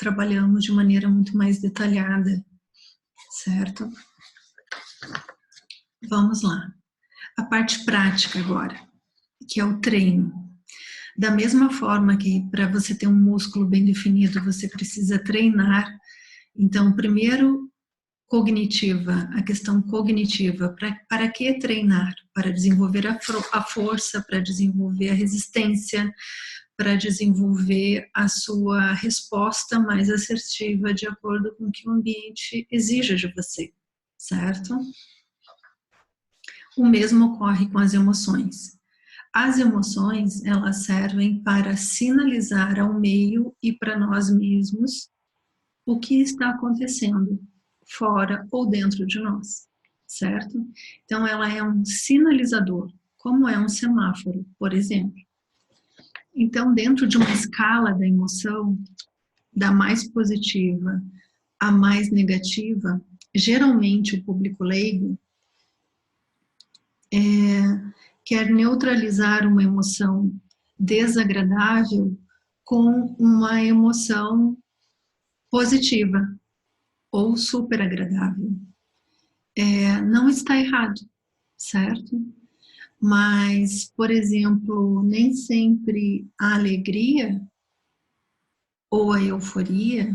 trabalhamos de maneira muito mais detalhada, certo? Vamos lá. A parte prática agora, que é o treino. Da mesma forma que para você ter um músculo bem definido, você precisa treinar. Então, primeiro, cognitiva, a questão cognitiva. Para que treinar? Para desenvolver a força, para desenvolver a resistência, para desenvolver a sua resposta mais assertiva de acordo com o que o ambiente exige de você, certo? O mesmo ocorre com as emoções. As emoções, elas servem para sinalizar ao meio e para nós mesmos o que está acontecendo fora ou dentro de nós, certo? Então, ela é um sinalizador, como é um semáforo, por exemplo. Então, dentro de uma escala da emoção, da mais positiva à mais negativa, geralmente o público leigo quer neutralizar uma emoção desagradável com uma emoção positiva ou super agradável. Não está errado, certo? Mas, por exemplo, nem sempre a alegria ou a euforia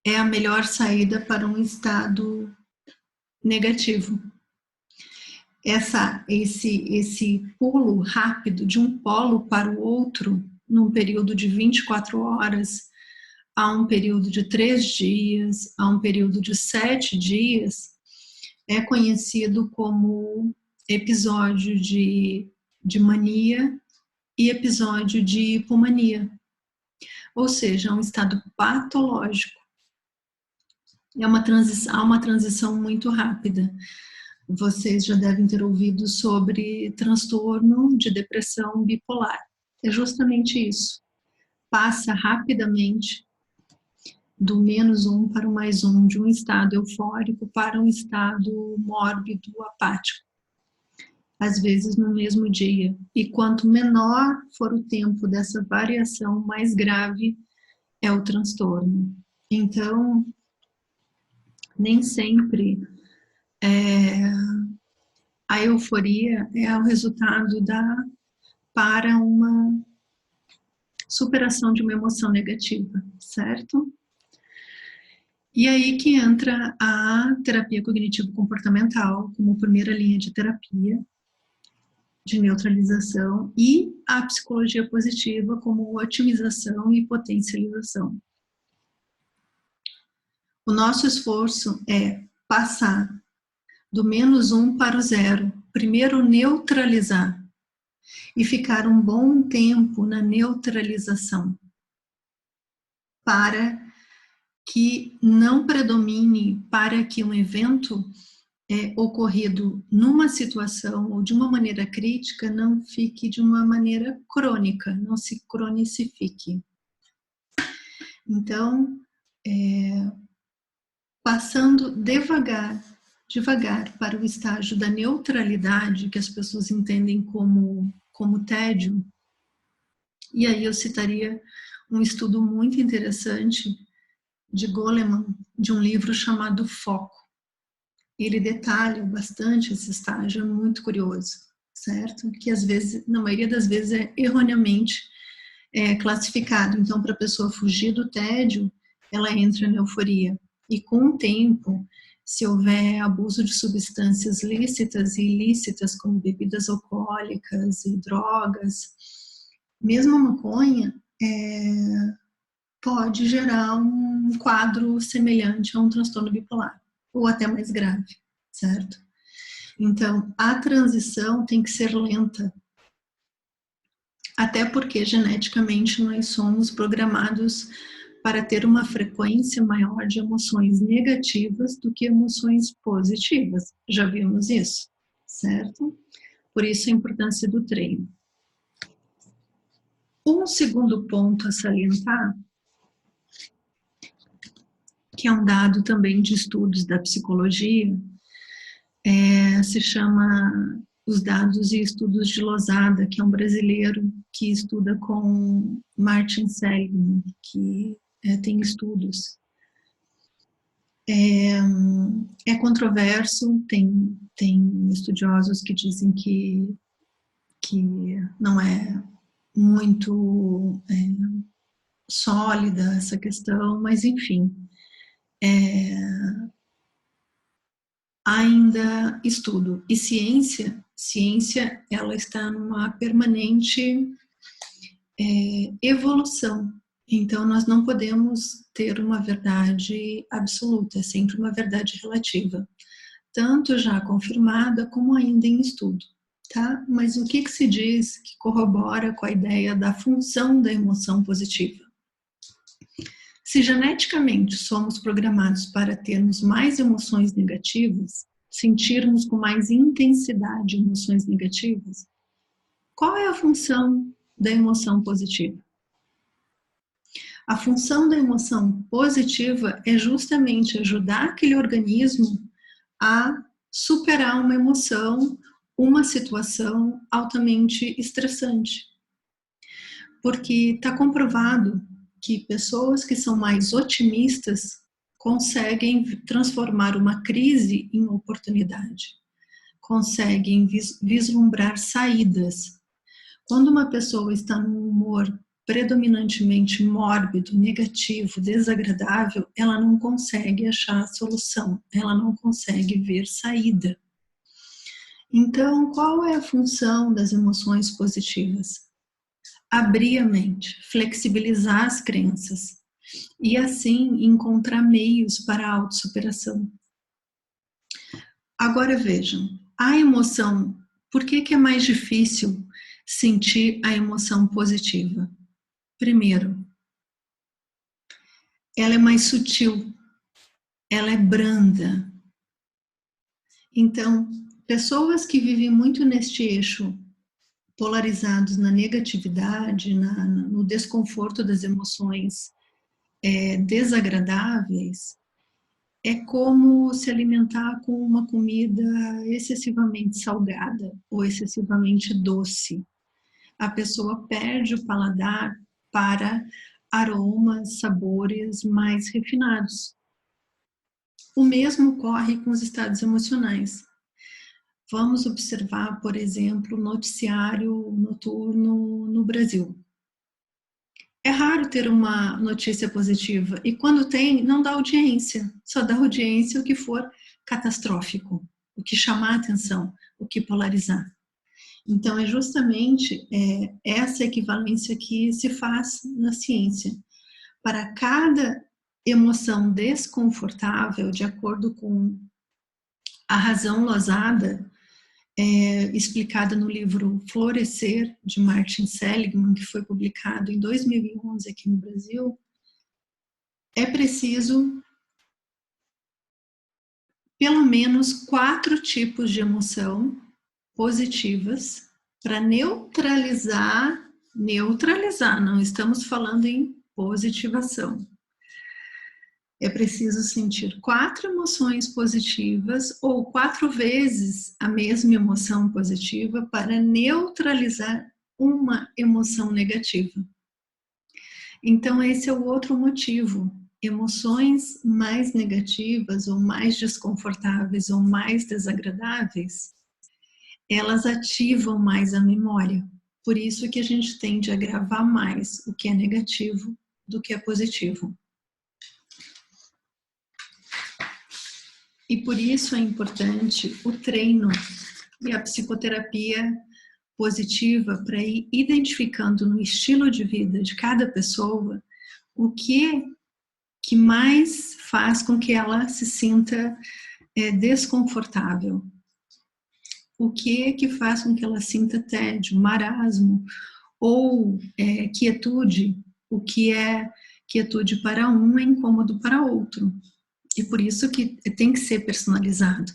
é a melhor saída para um estado negativo. Esse pulo rápido de um polo para o outro, num período de 24 horas, a um período de 3 dias, a um período de 7 dias, é conhecido como episódio de mania e episódio de hipomania. Ou seja, é um estado patológico. Há uma transição muito rápida. Vocês já devem ter ouvido sobre transtorno de depressão bipolar. É justamente isso. Passa rapidamente do -1 para o +1, de um estado eufórico para um estado mórbido, apático. Às vezes no mesmo dia. E quanto menor for o tempo dessa variação, mais grave é o transtorno. Então, nem sempre a euforia é o resultado para uma superação de uma emoção negativa, certo? E aí que entra a terapia cognitivo-comportamental como primeira linha de terapia, de neutralização, e a psicologia positiva como otimização e potencialização. O nosso esforço é passar do -1 para o 0. Primeiro neutralizar e ficar um bom tempo na neutralização para que não predomine, para que um evento ocorrido numa situação ou de uma maneira crítica não fique de uma maneira crônica, não se cronicifique. Então, passando devagar para o estágio da neutralidade, que as pessoas entendem como tédio, e aí eu citaria um estudo muito interessante de Goleman, de um livro chamado Foco. Ele detalha bastante esse estágio, é muito curioso, certo? Que às vezes, na maioria das vezes, é erroneamente classificado. Então, para a pessoa fugir do tédio, ela entra na euforia. E com o tempo, se houver abuso de substâncias lícitas e ilícitas, como bebidas alcoólicas e drogas, mesmo a maconha, pode gerar um quadro semelhante a um transtorno bipolar, ou até mais grave, certo? Então, a transição tem que ser lenta, até porque geneticamente nós somos programados para ter uma frequência maior de emoções negativas do que emoções positivas. Já vimos isso, certo? Por isso a importância do treino. Um segundo ponto a salientar, que é um dado também de estudos da psicologia, se chama os dados e estudos de Losada, que é um brasileiro que estuda com Martin Seligman, que tem estudos. É controverso, tem estudiosos que dizem que não é muito sólida essa questão, mas enfim, ainda estudo. E ciência ela está numa permanente evolução. Então, nós não podemos ter uma verdade absoluta, é sempre uma verdade relativa, tanto já confirmada como ainda em estudo, tá? Mas o que se diz que corrobora com a ideia da função da emoção positiva? Se geneticamente somos programados para termos mais emoções negativas, sentirmos com mais intensidade emoções negativas, qual é a função da emoção positiva? A função da emoção positiva é justamente ajudar aquele organismo a superar uma emoção, uma situação altamente estressante. Porque está comprovado que pessoas que são mais otimistas conseguem transformar uma crise em oportunidade, conseguem vislumbrar saídas. Quando uma pessoa está num humor predominantemente mórbido, negativo, desagradável, ela não consegue achar a solução, ela não consegue ver saída. Então, qual é a função das emoções positivas? Abrir a mente, flexibilizar as crenças e assim encontrar meios para a autossuperação. Agora vejam, a emoção, por que é mais difícil sentir a emoção positiva? Primeiro, ela é mais sutil, ela é branda. Então, pessoas que vivem muito neste eixo, polarizados na negatividade, no desconforto das emoções desagradáveis, é como se alimentar com uma comida excessivamente salgada ou excessivamente doce. A pessoa perde o paladar para aromas, sabores mais refinados. O mesmo ocorre com os estados emocionais. Vamos observar, por exemplo, o noticiário noturno no Brasil. É raro ter uma notícia positiva e quando tem, não dá audiência, só dá audiência o que for catastrófico, o que chamar atenção, o que polarizar. Então, é justamente essa equivalência que se faz na ciência. Para cada emoção desconfortável, de acordo com a razão losada, explicada no livro Florescer, de Martin Seligman, que foi publicado em 2011 aqui no Brasil, é preciso pelo menos 4 tipos de emoção positivas para neutralizar, não estamos falando em positivação. É preciso sentir 4 emoções positivas ou 4 vezes a mesma emoção positiva para neutralizar uma emoção negativa. Então, esse é o outro motivo. Emoções mais negativas ou mais desconfortáveis ou mais desagradáveis, elas ativam mais a memória. Por isso que a gente tende a gravar mais o que é negativo do que é positivo. E por isso é importante o treino e a psicoterapia positiva para ir identificando no estilo de vida de cada pessoa o que mais faz com que ela se sinta desconfortável. O que faz com que ela sinta tédio, marasmo ou quietude. O que é quietude para um é incômodo para outro. E por isso que tem que ser personalizado.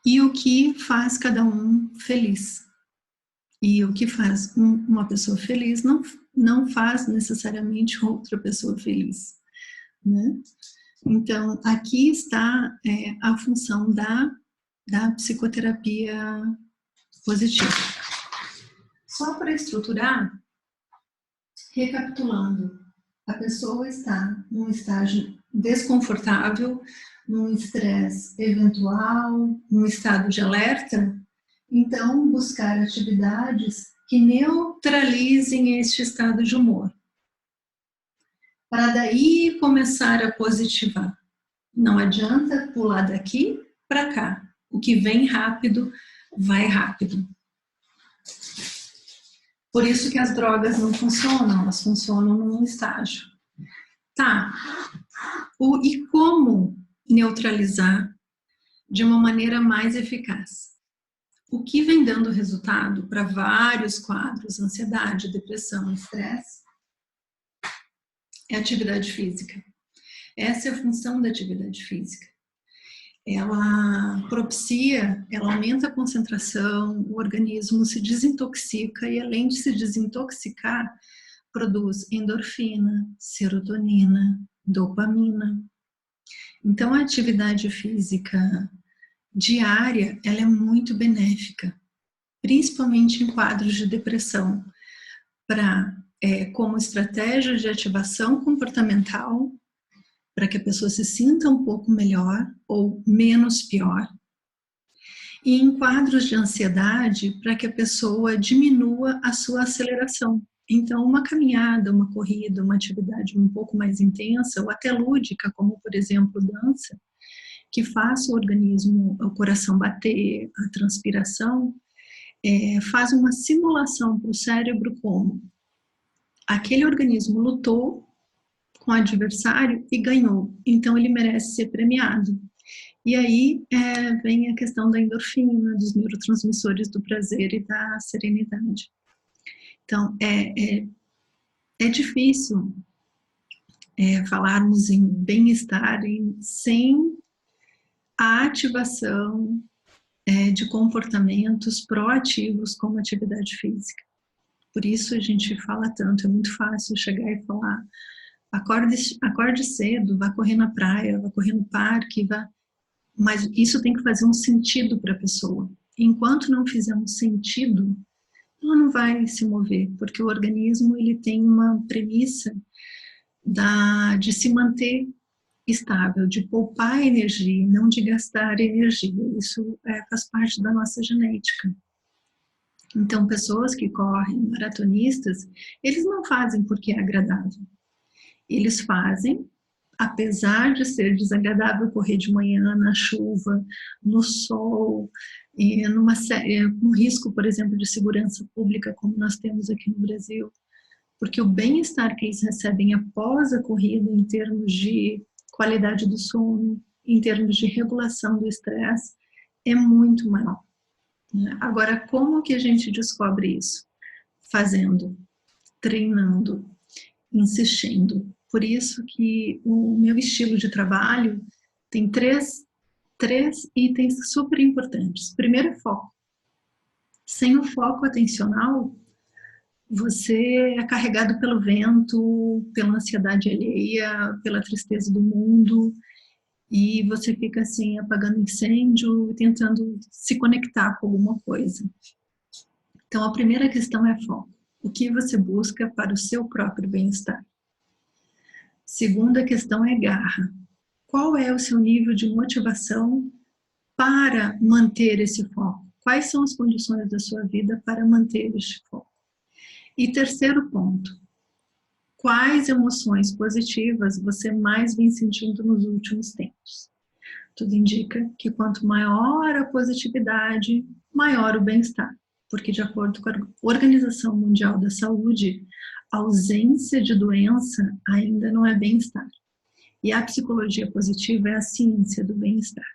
E o que faz cada um feliz. E o que faz uma pessoa feliz não faz necessariamente outra pessoa feliz, né? Então, aqui está a função da psicoterapia positiva. Só para estruturar, recapitulando, A pessoa está num estágio desconfortável, num estresse eventual, num estado de alerta, então buscar atividades que neutralizem este estado de humor, para daí começar a positivar. Não adianta pular daqui para cá. O que vem rápido, vai rápido. Por isso que as drogas não funcionam, elas funcionam num estágio. Tá. E como neutralizar de uma maneira mais eficaz? O que vem dando resultado para vários quadros, ansiedade, depressão, estresse, é atividade física. Essa é a função da atividade física. Ela propicia, ela aumenta a concentração, o organismo se desintoxica e, além de se desintoxicar, produz endorfina, serotonina, dopamina. Então, a atividade física diária, ela é muito benéfica, principalmente em quadros de depressão, como estratégia de ativação comportamental, para que a pessoa se sinta um pouco melhor ou menos pior. E em quadros de ansiedade, para que a pessoa diminua a sua aceleração. Então, uma caminhada, uma corrida, uma atividade um pouco mais intensa, ou até lúdica, como, por exemplo, dança, que faça o organismo, o coração bater, a transpiração, faz uma simulação para o cérebro como aquele organismo lutou com o adversário e ganhou, então ele merece ser premiado. E aí vem a questão da endorfina, dos neurotransmissores do prazer e da serenidade. Então, é difícil falarmos em bem-estar sem a ativação de comportamentos proativos como atividade física. Por isso a gente fala tanto, é muito fácil chegar e falar: acorde cedo, vá correr na praia, vá correr no parque, mas isso tem que fazer um sentido para a pessoa. Enquanto não fizer um sentido, ela não vai se mover, porque o organismo ele tem uma premissa de se manter estável, de poupar energia, não de gastar energia. Isso faz parte da nossa genética. Então, pessoas que correm, maratonistas, eles não fazem porque é agradável. Eles fazem, apesar de ser desagradável correr de manhã, na chuva, no sol, um risco, por exemplo, de segurança pública, como nós temos aqui no Brasil, porque o bem-estar que eles recebem após a corrida, em termos de qualidade do sono, em termos de regulação do estresse, é muito maior. Agora, como que a gente descobre isso? Fazendo, treinando, insistindo. Por isso que o meu estilo de trabalho tem três itens super importantes. Primeiro, foco. Sem o foco atencional, você é carregado pelo vento, pela ansiedade alheia, pela tristeza do mundo, e você fica assim, apagando incêndio, tentando se conectar com alguma coisa. Então, a primeira questão é foco. O que você busca para o seu próprio bem-estar? Segunda questão é garra. Qual é o seu nível de motivação para manter esse foco? Quais são as condições da sua vida para manter este foco? E terceiro ponto, quais emoções positivas você mais vem sentindo nos últimos tempos? Tudo indica que quanto maior a positividade, maior o bem-estar, porque de acordo com a Organização Mundial da Saúde, a ausência de doença ainda não é bem-estar. E a psicologia positiva é a ciência do bem-estar.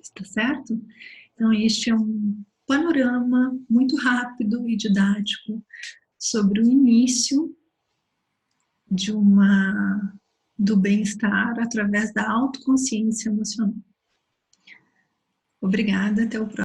Está certo? Então, este é um panorama muito rápido e didático sobre o início do bem-estar através da autoconsciência emocional. Obrigada, até o próximo.